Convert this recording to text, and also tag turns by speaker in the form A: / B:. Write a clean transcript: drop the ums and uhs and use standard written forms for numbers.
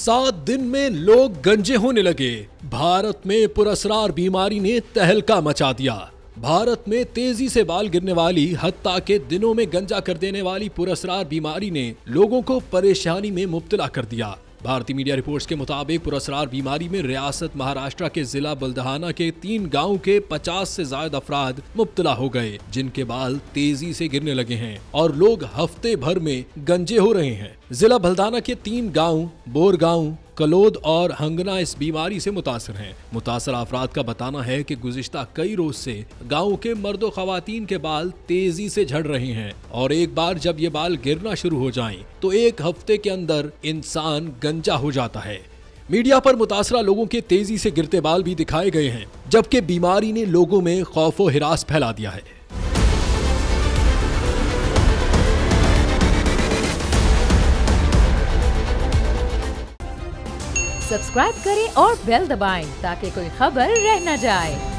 A: 7 दिन में लोग गंजे होने लगे। भारत में पुरस्रार बीमारी ने तहलका मचा दिया। भारत में तेजी से बाल गिरने वाली, हत्ता के दिनों में गंजा कर देने वाली पुरस्रार बीमारी ने लोगों को परेशानी में मुब्तला कर दिया। भारतीय मीडिया रिपोर्ट्स के मुताबिक पुरस्रार बीमारी में रियासत महाराष्ट्र के जिला बुल्ढाना के 3 गांव के 50 से ज्यादा अफराद मुब्तला हो गए, जिनके बाल तेजी से गिरने लगे हैं और लोग हफ्ते भर में गंजे हो रहे हैं। जिला बुल्ढाना के 3 गांव बोरगांव, कलोद और हंगना इस बीमारी से मुतासर हैं। मुतासर अफराद का बताना है कि गुज़िश्ता कई रोज से गांव के मर्दों खवातीन के बाल तेजी से झड़ रहे हैं और एक बार जब ये बाल गिरना शुरू हो जाएं तो एक हफ्ते के अंदर इंसान गंजा हो जाता है। मीडिया पर मुतासरा लोगों के तेजी से गिरते बाल भी दिखाए गए हैं, जबकि बीमारी ने लोगों में खौफो हिरास फैला दिया है।
B: सब्सक्राइब करें और बेल दबाएं ताकि कोई खबर रह न जाए।